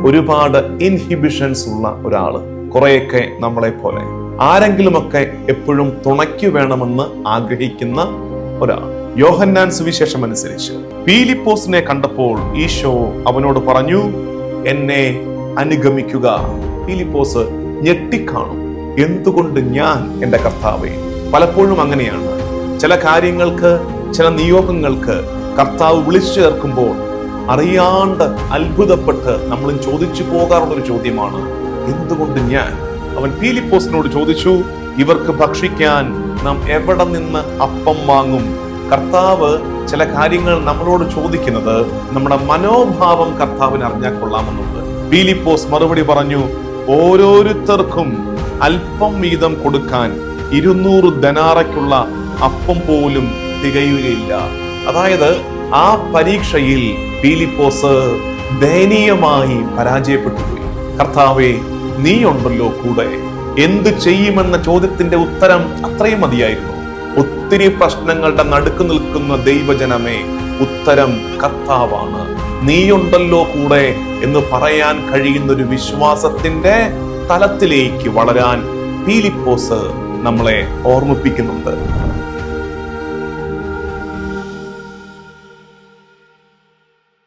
ഒരുപാട് ഇൻഹിബിഷൻസ് ഉള്ള ഒരാള്, കുറെയൊക്കെ നമ്മളെ പോലെ ആരെങ്കിലുമൊക്കെ എപ്പോഴും തുണയ്ക്കു വേണമെന്ന് ആഗ്രഹിക്കുന്ന ഒരാൾ. യോഹന്നാൻ സുവിശേഷം അനുസരിച്ച് പീലിപ്പോസിനെ കണ്ടപ്പോൾ ഈശോ അവനോട് പറഞ്ഞു, എന്നെ അനുഗമിക്കുക. പീലിപ്പോസ് ഞെട്ടിക്കാണും, എന്തുകൊണ്ട് ഞാൻ എൻ്റെ കർത്താവേ? പലപ്പോഴും അങ്ങനെയാണ്. ചില കാര്യങ്ങൾക്ക്, ചില നിയോഗങ്ങൾക്ക് കർത്താവ് വിളിച്ചു ചേർക്കുമ്പോൾ അറിയാണ്ട് അത്ഭുതപ്പെട്ട് നമ്മളും ചോദിച്ചു പോകാറുള്ളൊരു ചോദ്യമാണ്, എന്തുകൊണ്ട് ഞാൻ? അവൻ പീലിപ്പോസിനോട് ചോദിച്ചു, ഇവർക്ക് ഭക്ഷിക്കാൻ നാം എവിടെ നിന്ന് അപ്പം വാങ്ങും? കർത്താവ് ചില കാര്യങ്ങൾ നമ്മളോട് ചോദിക്കുന്നത് നമ്മുടെ മനോഭാവം കർത്താവിന് അറിഞ്ഞാൽ കൊള്ളാമെന്നുണ്ട്. പീലിപ്പോസ് മറുപടി പറഞ്ഞു, ഓരോരുത്തർക്കും അല്പം വീതം കൊടുക്കാൻ 200 ദനാറയ്ക്കുള്ള അപ്പം പോലും തികയുകയില്ല. അതായത് ആ പരീക്ഷയിൽ പീലിപ്പോസ് ദയനീയമായി പരാജയപ്പെട്ടുപോയി. കർത്താവേ, നീ ഉണ്ടല്ലോ കൂടെ, എന്ത് ചെയ്യുമെന്ന ചോദ്യത്തിന്റെ ഉത്തരം അത്രയും മതിയായിരുന്നു. ഒത്തിരി പ്രശ്നങ്ങളുടെ നടുക്ക് നിൽക്കുന്ന ദൈവജനമേ, ഉത്തരം കർത്താവാണ്. നീയുണ്ടല്ലോ കൂടെ എന്ന് പറയാൻ കഴിയുന്ന ഒരു വിശ്വാസത്തിന്റെ തലത്തിലേക്ക് വളരാൻ പീലിപ്പോസ് നമ്മളെ ഓർമ്മിപ്പിക്കുന്നുണ്ട്.